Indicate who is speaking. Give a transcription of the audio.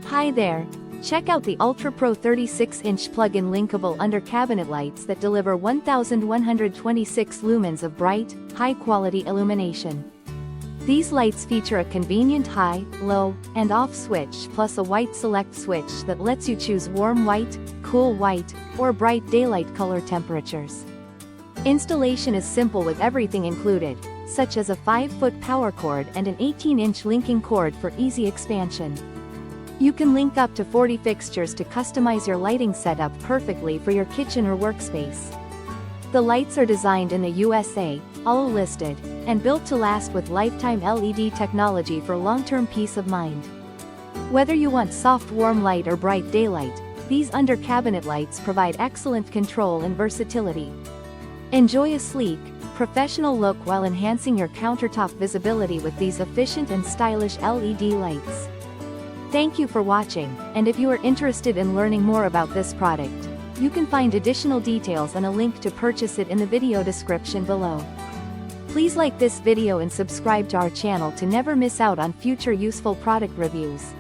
Speaker 1: Hi there! Check out the UltraPro 36-inch plug-in linkable under-cabinet lights that deliver 1126 lumens of bright, high-quality illumination. These lights feature a convenient high, low, and off switch plus a white select switch that lets you choose warm white, cool white, or bright daylight color temperatures. Installation is simple with everything included, such as a 5-foot power cord and an 18-inch linking cord for easy expansion. You can link up to 40 fixtures to customize your lighting setup perfectly for your kitchen or workspace. The lights are designed in the USA, all listed, and built to last with lifetime LED technology for long-term peace of mind. Whether you want soft warm light or bright daylight, these under-cabinet lights provide excellent control and versatility. Enjoy a sleek, professional look while enhancing your countertop visibility with these efficient and stylish LED lights. Thank you for watching, and if you are interested in learning more about this product, you can find additional details and a link to purchase it in the video description below. Please like this video and subscribe to our channel to never miss out on future useful product reviews.